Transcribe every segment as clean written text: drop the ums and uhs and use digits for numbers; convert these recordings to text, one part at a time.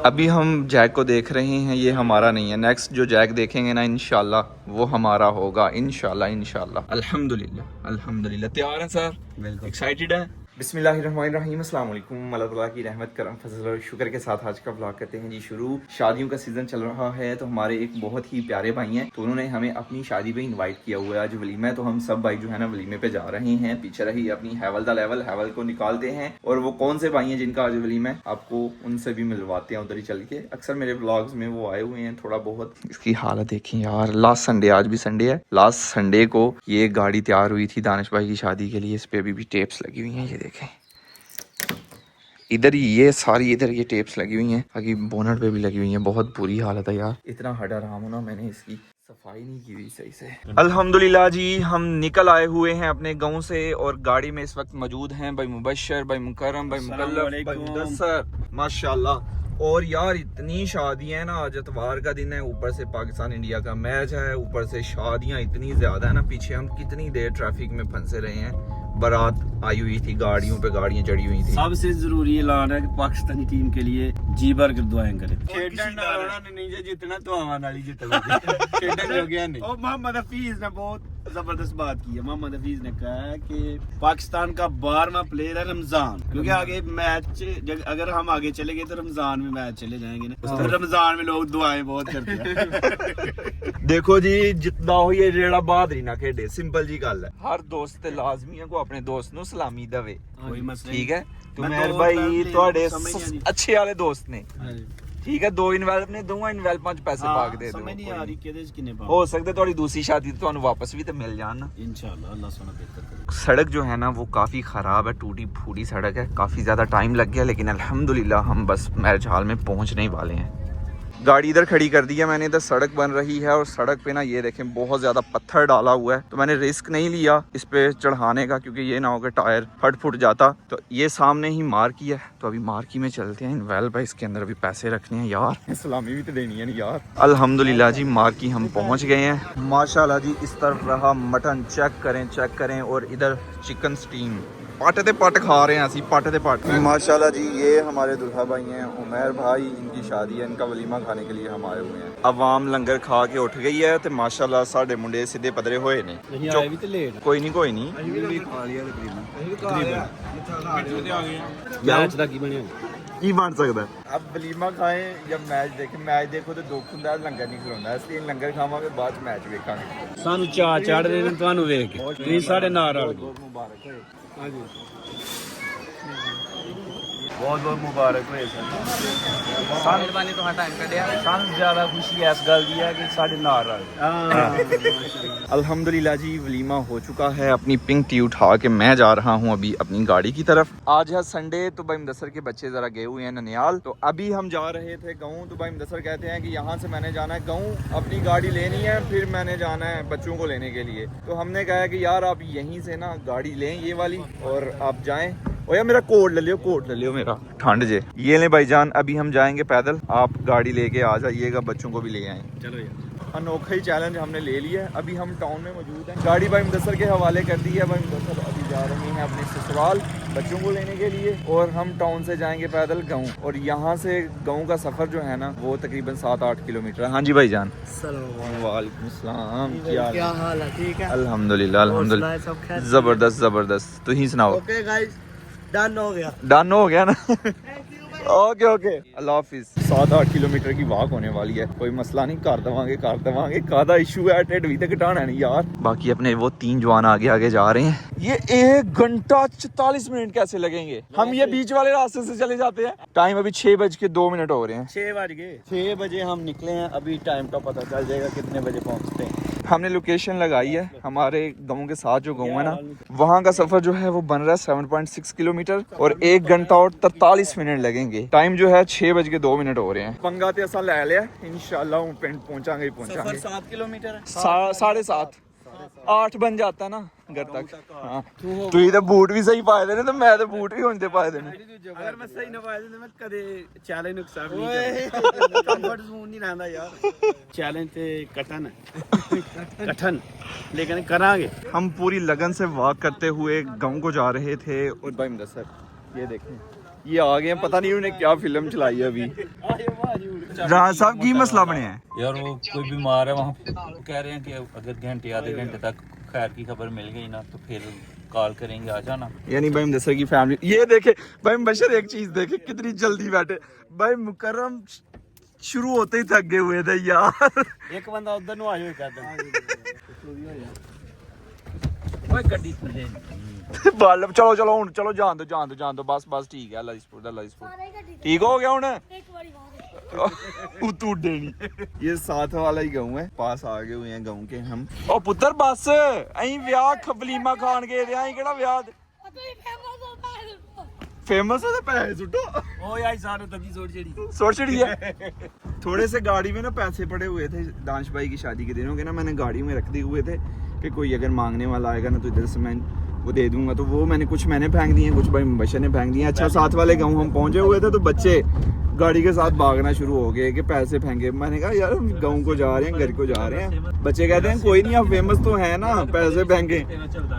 अभी हम जैक को देख रहे हैं, ये हमारा नहीं है। नेक्स्ट जो जैक देखेंगे ना इंशाल्लाह वो हमारा होगा, इंशाल्लाह। अल्हम्दुलिल्लाह अल्हम्दुलिल्लाह। तैयार हैं सर? बिल्कुल एक्साइटेड है। बिस्मिल्लाहिर्रहमानिर्रहीम, अस्सलाम वालेकुम। अल्लाह ताला की रहमत करम फजल और शुक्र के साथ आज का व्लॉग करते हैं जी शुरू। शादियों का सीज़न चल रहा है तो हमारे एक बहुत ही प्यारे भाई हैं, तो उन्होंने हमें अपनी शादी पे इनवाइट किया हुआ है। आज वलीमा है तो हम सब भाई जो है ना वलीमे पे जा रहे हैं। पीछे रही अपनी हैवल दा लेवल, हैवल को निकालते हैं और वो कौन से भाई हैं जिनका आज वलीमा है आपको उनसे भी मिलवाते हैं उधर ही चल के। अक्सर मेरे व्लॉग्स में वो आए हुए हैं थोड़ा बहुत। इसकी हालत देखें यार, लास्ट संडे, आज भी संडे है, लास्ट संडे को ये गाड़ी तैयार हुई थी दानिश भाई की शादी के लिए। इस पे अभी भी टेप्स लगी हुई हैं, ये देखें इधर ये सारी, इधर ये टेप्स लगी हुई हैं, बाकी बोनट पे भी लगी हुई हैं। बहुत बुरी हालत है यार, इतना हटा रहा हूँ ना मैंने, इसकी सफाई नहीं की हुई सही से। अल्हम्दुलिल्लाह जी, हम निकल आए हुए हैं अपने गांव से और गाड़ी में इस वक्त मौजूद हैं भाई मुबशर, भाई मुकर्रम, भाई मुकल्लफ, भाई मुदस्सर, माशाल्लाह। और यार इतनी शादियां हैं ना, आज इतवार का दिन है, ऊपर से पाकिस्तान इंडिया का मैच है, ऊपर से शादियां इतनी ज्यादा है ना। पीछे हम कितनी देर ट्रैफिक में फंसे रहे हैं, बारात आई हुई थी, गाड़ियों पे गाड़ियां चढ़ी हुई थी। सबसे जरूरी ऐलान है कि पाकिस्तानी टीम के लिए जी भर कर दुआएं करें। जितना तो हमारी जितना खेडन हो गया नहीं। और मोहम्मद हफीज ने बहुत जबरदस्त बात की है। मोहम्मद हफीज ने कहा है कि पाकिस्तान का 12वां प्लेयर है रमजान, क्योंकि आगे मैच अगर हम आगे चले गए तो रमजान में मैच चले जाएंगे ना, तो रमजान में लोग दुआएं बहुत करते हैं। देखो जी, जितना हो ये रेड़ा बहादरी ना खेडे, सिंपल जी गल है। हर दोस्त लाजमी है को अपने दोस्त नु सलामी दवे, कोई मसला ठीक है। तो मैं मेरे तो भाई थोड़े समझ नहीं अच्छे वाले दोस्त ने, ठीक है, 2 इनवेल्प ने, 2 इनवेल्प 5 पैसे पाक दे दो। समझ नहीं आ रही किदे च किने हो सकते थोड़ी दूसरी शादी तो वापस भी तो मिल जाना इंशाल्लाह, अल्लाह सोना बेहतर करे। सड़क जो है ना वो काफ़ी ख़राब है, टूटी फूटी सड़क है, काफ़ी ज़्यादा टाइम लग गया, लेकिन अल्हम्दुलिल्लाह हम बस मैरिज हॉल में पहुंचने ही वाले हैं। गाड़ी इधर खड़ी कर दी है मैंने, इधर सड़क बन रही है और सड़क पे ना ये देखें बहुत ज़्यादा पत्थर डाला हुआ है, तो मैंने रिस्क नहीं लिया इस पे चढ़ाने का, क्योंकि ये ना हो कि टायर फट फुट जाता। तो ये सामने ही मार्की है, तो अभी मार्की में चलते हैं। इनवेल्प है, इसके अंदर अभी पैसे रखने हैं यार, सलामी भी तो देनी है यार। अल्हम्दुलिल्लाह जी, मार्की हम पहुँच गए हैं माशाल्लाह जी। इस तरफ रहा मटन, चेक करें, और इधर चिकन स्टीम, पाटे ते पट खा रहे हैं असी, पाटे ते पट माशाल्लाह जी। ये हमारे दुल्हा भाई हैं उमैर भाई, इनकी शादी है, इनका वलीमा खाने के लिए हम आए हुए हैं। अवाम लंगर खा के उठ गई है तो माशाल्लाह साढ़े मुंडे सीधे पदरे होए ने। कोई नहीं की बन सकता है। अब वलीमा खाएं या मैच देखें, मैच देखो तो दुख हुंदा, लंगर नहीं खलोंदा, इसलिए लंगर खावांगे बाद मैच वेखांगे। सानू चार चढ़ रहे ने ਤੁਹਾਨੂੰ ਵੇਖ ਕੇ, ਤੁਸੀਂ ਸਾਡੇ ਨਾਲ ਰਲ ਗਏ। मुबारक होए, ਹਾਂਜੀ बहुत बहुत मुबारक होए ਸਾਨੂੰ ਮਿਹਰਬਾਨੀ ਤੁਹਾਡਾ ਟਾਈਮ ਕੱਢਿਆ। ਸਾਨੂੰ ਜ਼ਿਆਦਾ ਖੁਸ਼ੀ ਇਸ ਗੱਲ ਦੀ ਹੈ ਕਿ ਸਾਡੇ ਨਾਲ ਰਲ ਗਏ। अल्हम्दुलिल्लाह जी, वलीमा हो चुका है। अपनी पिंक टी उठा के मैं जा रहा हूँ अभी अपनी गाड़ी की तरफ। आज है संडे, तो भाई मुदस्सर के बच्चे ज़रा गए हुए हैं ननियाल, तो अभी हम जा रहे थे गाँव। तो भाई मुदस्सर कहते हैं कि यहाँ से मैंने जाना है गाँव, अपनी गाड़ी लेनी है, फिर मैंने जाना है बच्चों को लेने के लिए। तो हमने कहा कि यार आप यहीं से ना गाड़ी लें ये वाली और आप जाएँ। ओ यार मेरा कोट ले लियो मेरा, ठंड जे। ये ले भाईजान, अभी हम जाएंगे पैदल, आप गाड़ी लेके आ जाइएगा, बच्चों को भी ले आए। चलो यार, अनोखा ही चैलेंज हमने ले लिया है। अभी हम टाउन में मौजूद हैं, गाड़ी भाई मुदस्सर के हवाले कर दी है। भाई मुदस्सर अभी जा रही हैं अपने ससुराल बच्चों को लेने के लिए, और हम टाउन से जाएंगे पैदल गाँव। और यहाँ से गाँव का सफ़र जो है ना वो तकरीबन 7-8 किलोमीटर है। हाँ जी भाईजान, वालेकुम सलाम, क्या हाल है? ठीक है अल्हम्दुलिल्लाह ज़बरदस्त। तुम ही सुनाओ? ओके गाइस, डन हो गया ना ओके अल्लाह हाफिज। 7-8 किलोमीटर की वॉक होने वाली है, कोई मसला नहीं, कर देवांगे। कादा इशू है, ढिड भी तो घटाना नहीं यार। बाकी अपने वो 3 जवान आगे जा रहे हैं। ये 1 घंटा 44 मिनट कैसे लगेंगे? हम ये बीच वाले रास्ते से चले जाते हैं। टाइम अभी 6:02 हो रहे हैं। 6 बज गए, 6 बजे हम निकले हैं। अभी टाइम का पता चल जाएगा कितने बजे पहुंचते हैं। हमने लोकेशन लगाई है, हमारे गाँव के साथ जो गाँव है ना, वहाँ का सफर जो है वो बन रहा है 7.6 किलोमीटर और 1 घंटा और 43 मिनट लगेंगे। टाइम जो है 6:02 हो रहे हैं। पंगा ते असा ले लिया, इंशाल्लाह हूँ पिंड पहुँचांगे। 7 किलोमीटर है, 7.5 8 बन जाता ना घर तक। हाँ, तुझे तो बूट भी सही पाए देने, तो मैं तो बूट भी होने पाए देने। अगर मैं सही ना पाए देने मैं कदे चैलेंज नु एक्सेप्ट नहीं करता। कंफर्ट जोन नहीं रहंदा यार, चैलेंज ते कठन लेकिन करांगे। हम पूरी लगन से वॉक करते हुए गांव को जा रहे थे। और भाई मुदस्सर ये देखें, ये आ गए हैं, पता नहीं उन्हें क्या फिल्म चलाई है अभी। राज साहब की मसला बने हैं यार वो कोई बीमार है वहाँ पे, कह रहे हैं कि अगर घंटे आधे घंटे तक खैर की खबर मिल गई ना तो फिर कॉल करेंगे, आ जाना। यानी भाई मुदस्सर की फैमिली ये देखे, भाई मुबशर एक चीज देखे कितनी जल्दी बैठे। भाई मुकर्रम शुरू होते ही थक गए हुए थे यार। एक बंदा उधर नु आयो कहता ओए गड्डी थल्ले बाल चलो चलो हुन चलो जान दो बस ठीक है। अल्लाह ठीक हो गया हुन तू डेनी। ये साथ वाला ही गाँव है, पास आ गए हुए हैं गाँव के हम। ओ पुत्र बस अहीं ब्याह खबलीमा खान गए थे, अहीं केड़ा ब्याह फेमस है तो पैसे सुटो। ओ यार सारे तभी सोच चढ़ी है। थोड़े से गाड़ी में ना पैसे पड़े हुए थे, दानिश भाई की शादी के दिनों के ना मैंने गाड़ी में रख दिए हुए थे कि कोई अगर मांगने वाला आएगा ना तो इधर से मैं वो दे दूंगा। तो वो मैंने कुछ मैंने फेंक दिए, कुछ भाई मुबशर ने फेंक दिए। अच्छा साथ वाले गाँव हम पहुंचे हुए थे तो बच्चे गाड़ी के साथ भागना शुरू हो गए कि पैसे फेंके। मैंने कहा यार हम गाँव को जा रहे हैं, घर को जा रहे हैं। बच्चे कहते हैं कोई नहीं आप फेमस तो है ना, पैसे फेंके।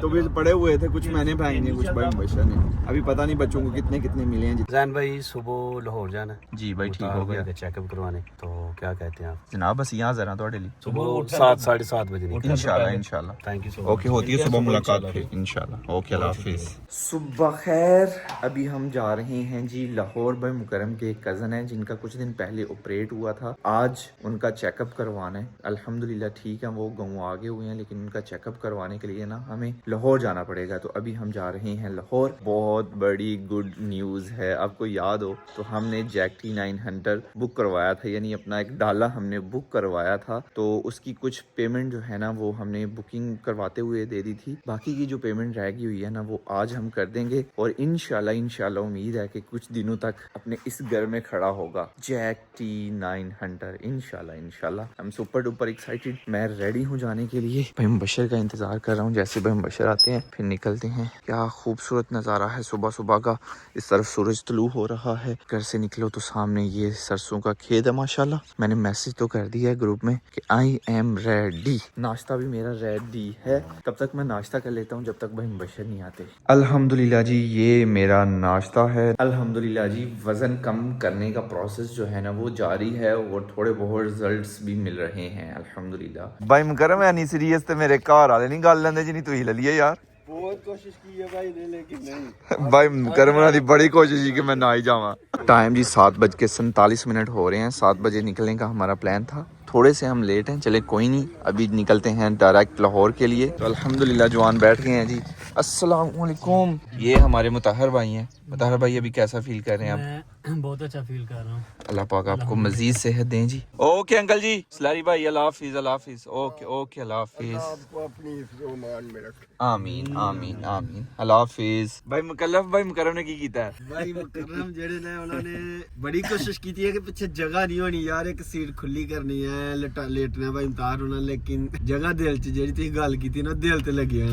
तो फिर पड़े हुए थे, कुछ मैंने फेंक दिए, कुछ भाई मुबशर ने। अभी पता नहीं बच्चों को कितने कितने मिले हैं। जैन भाई सुबह लाहौर जाना जी भाई ठीक हो गया चेकअप करवाने, तो क्या कहते हैं आप जनाब? बस यहाँ जरा थोड़े लिए सुबह 7 साढ़े 7 बजे इंशाल्लाह। थैंक यू सो ओके होती है सुबह मुलाकात फिर इंशाल्लाह। ओके अल्लाह हाफिज। सुबह खैर, अभी हम जा रहे हैं जी लाहौर। भाई मुकर्रम के एक कज़न है जिनका कुछ दिन पहले ऑपरेट हुआ था, आज उनका चेकअप करवाना है। अल्हम्दुलिल्लाह ठीक है, वो गाँव आ गए हुए हैं, लेकिन उनका चेकअप करवाने के लिए ना हमें लाहौर जाना पड़ेगा। तो अभी हम जा रहे हैं लाहौर। बहुत बड़ी गुड न्यूज़ है, आपको याद हो तो हमने जैक T900 बुक करवाया था, यानी अपना एक डाला हमने बुक करवाया था। तो उसकी कुछ पेमेंट जो है ना वो हमने बुकिंग करवाते हुए दे दी थी। बाकी की जो पेमेंट रह गई हुई है ना वो आज हम कर देंगे और इंशाल्लाह उम्मीद है कि कुछ दिनों तक अपने इस घर में खड़ा होगा जैक T900 इंशाल्लाह। हम सुपर डुपर एक्साइटेड। मैं रेडी हूँ जाने के लिए। भाई मुबशर का इंतजार कर रहा हूँ, जैसे भाई मुबशर आते हैं फिर निकलते हैं। क्या खूबसूरत नज़ारा है सुबह सुबह का। इस तरफ सूरज तुलू हो रहा है, घर से निकलो तो सामने ये सरसों का खेत है माशाल्लाह। मैंने मैसेज तो कर दिया है ग्रुप में कि आई एम रेडी। नाश्ता भी मेरा रेडी है, तब तक मैं नाश्ता कर लेता हूँ जब तक भाई मुबशर नहीं आते। अल्हम्दुलिल्लाह जी ये मेरा नाश्ता है। अल्हम्दुलिल्लाह जी वजन कम करने का प्रोसेस जो है ना वो जारी है और थोड़े बहुत रिजल्ट्स भी मिल रहे हैं अल्हम्दुलिल्लाह। भाई मुकर्रम है नहीं सीरियस ते मेरे घर वाले नहीं गल लेंदे जी, नहीं तू ही ले लिए यार। बहुत कोशिश की है भाई ने, लेकिन नहीं। भाई मुकर्रम दी बड़ी कोशिश की कि मैं ना ही जावा। टाइम जी 7:47 हो रहे हैं। 7 बजे निकलने का हमारा प्लान था, थोड़े से हम लेट हैं। चले कोई नहीं, अभी निकलते हैं डायरेक्ट लाहौर के लिए। तो अल्हम्दुलिल्लाह जवान बैठ गए हैं जी। अस्सलाम वालेकुम। ये हमारे मुताहर भाई हैं। मुताहर भाई अभी कैसा फील कर रहे हैं आप? बहुत अच्छा फील कर रहा हूँ। अल्लाह पाक आपको मजीद सेहत दें जी। ओके अंकल जी, सलारी भाई अल्लाह हाफिज अल्लाह हाफिज। ओके ओके अल्लाह हाफिज। आपको अपनी हिफ्ज़-ओ-मान में रखे। आमीन आमीन आमीन अल्लाह हाफिज। भाई मुकल्लफ भाई मुकर्रम ने की कीता है? भाई मुकर्रम जेड़े ने उन्होंने बड़ी कोशिश की थी कि पीछे जगह नहीं होनी यार, एक सीट खुली करनी है, लेटना भाई इम्तार होना, लेकिन जगह दिल च जेड़ी थी गल की थी ना दिल ते लगी है।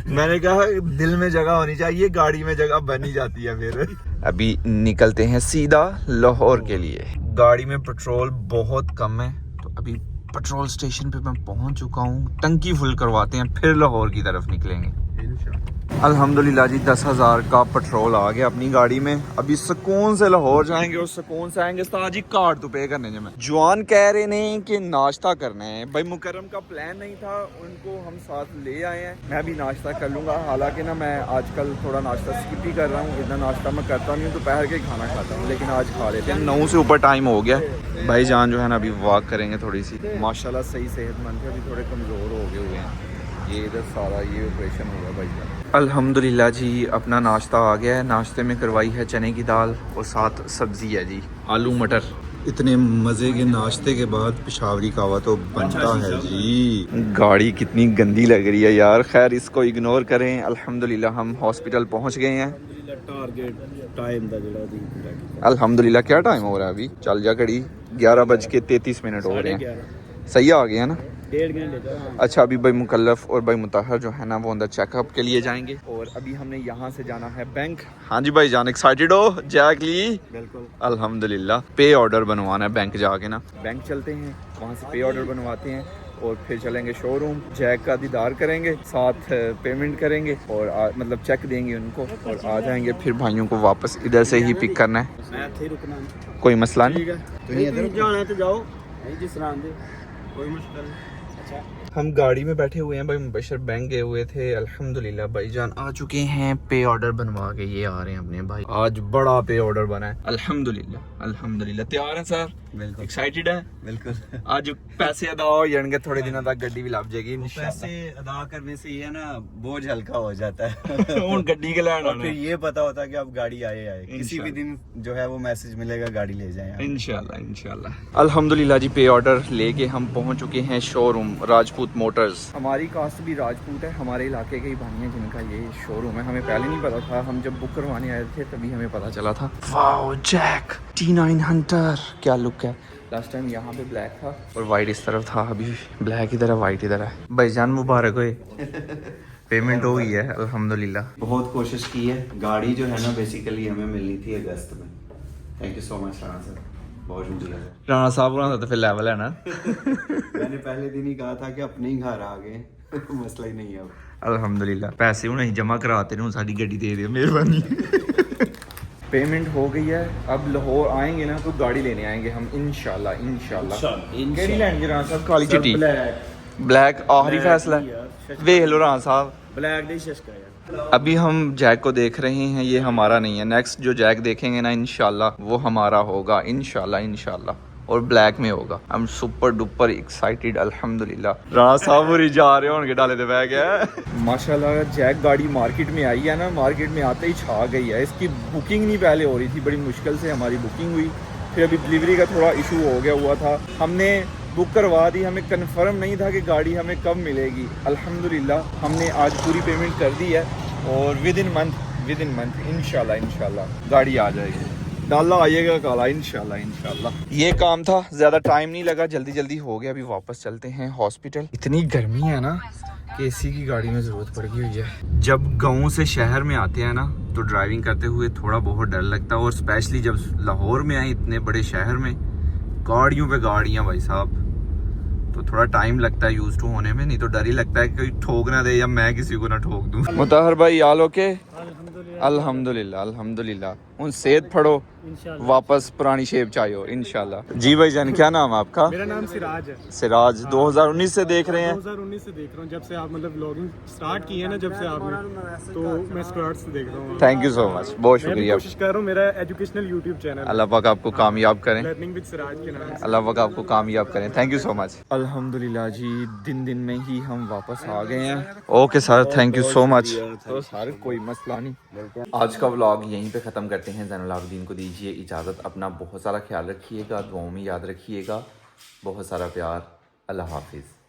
मैंने कहा दिल में जगह होनी चाहिए, गाड़ी में जगह बनी जाती है फिर। अभी निकलते हैं सीधा लाहौर के लिए। गाड़ी में पेट्रोल बहुत कम है तो अभी पेट्रोल स्टेशन पे मैं पहुंच चुका हूँ। टंकी फुल करवाते हैं फिर लाहौर की तरफ निकलेंगे अल्हम्दुलिल्लाह जी। 10,000 का पेट्रोल आ गया अपनी गाड़ी में। अभी सुकून से लाहौर जाएंगे और सुकून से आएंगे। उस्ताद जी कार्ड तो पे करने में जवान कह रहे ने कि नाश्ता करना है। भाई मुकर्रम का प्लान नहीं था, उनको हम साथ ले आए हैं। मैं भी नाश्ता कर लूँगा, हालांकि ना मैं आजकल थोड़ा नाश्ता स्किप ही कर रहा हूँ। इतना नाश्ता मैं करता नहीं हूँ, दोपहर के खाना खाता हूँ, लेकिन आज खा लेते हैं। 9 से ऊपर टाइम हो गया। भाई जान जो है ना अभी वॉक करेंगे थोड़ी सी, माशाल्लाह सही सेहतमंद है। अभी थोड़े कमज़ोर हो गए हुए हैं। ये इधर सारा ये ऑपरेशन हुआ भाई का। अल्हम्दुलिल्लाह जी अपना नाश्ता आ गया है। नाश्ते में करवाई है चने की दाल और साथ सब्जी है जी आलू मटर। इतने मज़े के नाश्ते के बाद पेशावरी कहवा तो बनता है जी। गाड़ी कितनी गंदी लग रही है यार, खैर इसको इग्नोर करें। अल्हम्दुलिल्लाह हम हॉस्पिटल पहुंच गए हैं। टारगेट टाइम दा जेड़ा दी पूरा। अल्हम्दुलिल्लाह क्या टाइम हो रहा है अभी? चल जा घड़ी 11:33 हो रहे हैं। सही आ गया ना? 1.5 घंटे। अच्छा अभी भाई मुकल्लफ और भाई मुताहर जो है ना वो अंदर चेकअप के लिए जाएंगे और अभी हमने यहाँ से जाना है बैंक। हाँ जी भाई जान एक्साइटेड हो जैक ली? बिल्कुल अल्हम्दुलिल्लाह। पे ऑर्डर बनवाना है बैंक जाके ना। बैंक चलते हैं, वहाँ से पे ऑर्डर बनवाते हैं और फिर चलेंगे शोरूम, जैक का दीदार करेंगे, साथ पेमेंट करेंगे और मतलब चेक देंगे उनको और आ जाएंगे। फिर भाइयों को वापस इधर से ही पिक करना है, मैं थे रुकना कोई मसला नहीं। ठीक है, तो इधर जाना है तो जाओ, नहीं जिस तरह दे कोई मुश्किल नहीं। अच्छा हम गाड़ी में बैठे हुए हैं भाई, मुबशर बैंक गए हुए थे। अल्हम्दुलिल्लाह भाईजान आ चुके हैं, पे ऑर्डर बनवा के ये आ रहे हैं अपने भाई। आज बड़ा पे ऑर्डर बना है अल्हम्दुलिल्लाह अल्हम्दुलिल्लाह। तैयार हैं सर? बिल्कुल एक्साइटेड है? बिल्कुल। आज पैसे अदा हो जाएंगे, थोड़े दिनों तक गड्डी भी लग जाएगी पैसे अदा करने से ये ना बोझ हल्का हो जाता है ਹੁਣ ਗੱਡੀ के ਲੈਣ और फिर ये पता होता है कि अब गाड़ी आए किसी भी दिन जो है वो मैसेज मिलेगा गाड़ी ले जाएं आप। इंशाल्लाह इंशाल्लाह। अल्हम्दुलिल्लाह जी, पे ऑर्डर लेके हम पहुंच चुके हैं शोरूम राजपूत मोटर्स। हमारी कास्ट भी राजपूत है, हमारे इलाके के ही भाई हैं जिनका ये शोरूम है। हमें पहले नहीं पता था, हम जब बुक करवाने आए थे तभी हमें पता चला था। वाओ जैक T9 हंटर, क्या लुक है। लास्ट टाइम यहाँ पे ब्लैक था और वाइट इस तरफ था, अभी ब्लैक इधर है वाइट इधर है। भाईजान मुबारक होए, पेमेंट हो गई है अल्हम्दुलिल्लाह। बहुत कोशिश की है, गाड़ी जो है ना बेसिकली हमें मिलनी थी अगस्त में। Thank you so much Rana sir, बहुत शुक्रिया सर। राणा साहब होना तो फिर लेवल है ना। मैंने पहले दिन ही कहा था कि अपने ही घर आ गए मसला ही नहीं है अब। अल्हम्दुलिल्लाह पैसे हुणे जमा कराते ने, साडी गड्डी दे दियो मेहरबानी। पेमेंट हो गई है, अब लाहौर आएंगे ना तो गाड़ी लेने आएंगे हम इंशाल्लाह इंशाल्लाह। केड़ी लेंगे राणा साहब? काली चिट्टी ब्लैक आखिरी फैसला है, देख लो राणा साहब। ब्लैक दे शशका यार। अभी हम जैक को देख रहे हैं, ये हमारा नहीं है। नेक्स्ट जो जैक देखेंगे ना इंशाल्लाह वो हमारा होगा इंशाल्लाह इंशाल्लाह, और ब्लैक में होगा। I am super duper excited अल्हम्दुलिल्लाह। राणा साहब होरी जा रहे होंगे डाले दे बैग है। माशाल्लाह जैक गाड़ी मार्केट में आई है ना, मार्केट में आते ही छा गई है। इसकी बुकिंग नहीं पहले हो रही थी, बड़ी मुश्किल से हमारी बुकिंग हुई, फिर अभी डिलीवरी का थोड़ा इशू हो गया हुआ था। हमने बुक करवा दी, हमें कंफर्म नहीं था कि गाड़ी हमें कब मिलेगी। अल्हम्दुलिल्लाह हमने आज पूरी पेमेंट कर दी है और विद इन मंथ इंशाल्लाह इंशाल्लाह गाड़ी आ जाएगी। डाला आइएगा काला इंशाल्लाह इंशाल्लाह। ये काम था, ज़्यादा टाइम नहीं लगा, जल्दी जल्दी हो गया। अभी वापस चलते हैं हॉस्पिटल। इतनी गर्मी है ना कि एसी की गाड़ी में ज़रूरत पड़ गई हुई है। जब गाँव से शहर में आते हैं ना तो ड्राइविंग करते हुए थोड़ा बहुत डर लगता है, और स्पेशली जब लाहौर में आए इतने बड़े शहर में, गाड़ियों पे गाड़ियाँ भाई साहब, तो थोड़ा टाइम लगता है यूज टू होने में। नहीं तो डर ही लगता है कि कोई ठोक ना दे या मैं किसी को ना ठोक दूं। मुताहर भाई आल ओके? अल्हम्दुलिल्लाह अल्हम्दुलिल्लाह। उन सेहत फड़ो, वापस पुरानी शेप चाहिए इंशाल्लाह। जी भाई जान, क्या नाम है आपका? मेरा नाम सिराज है। सिराज 2019 से देख रहे हैं? 2019 से देख रहा हूँ, जब से आप मतलब व्लॉगिंग स्टार्ट की है ना, जब से आपने, तो मैं स्टार्ट से देख रहा हूँ। थैंक यू सो मच, बहुत मैं भी शुक्रिया। कोशिश कर रहा हूँ, मेरा एजुकेशनल यूट्यूब चैनल है, अल्लाह पाक आपको कामयाब करें, लर्निंग विद सिराज के नाम से। अल्लाह पाक आपको कामयाब करें। Thank you so much. अल्हम्दुलिल्लाह जी, दिन में ही हम वापस आ गए हैं। Okay sir, thank you so much. तो सर कोई मसला नहीं। आज का व्लॉग यहीं पे ख़त्म करते हैं। ज़ैनुल आबिदीन को दीजिए इजाज़त। अपना बहुत सारा ख्याल रखिएगा, दुआओं में याद रखिएगा। बहुत सारा प्यार। अल्लाह हाफिज़।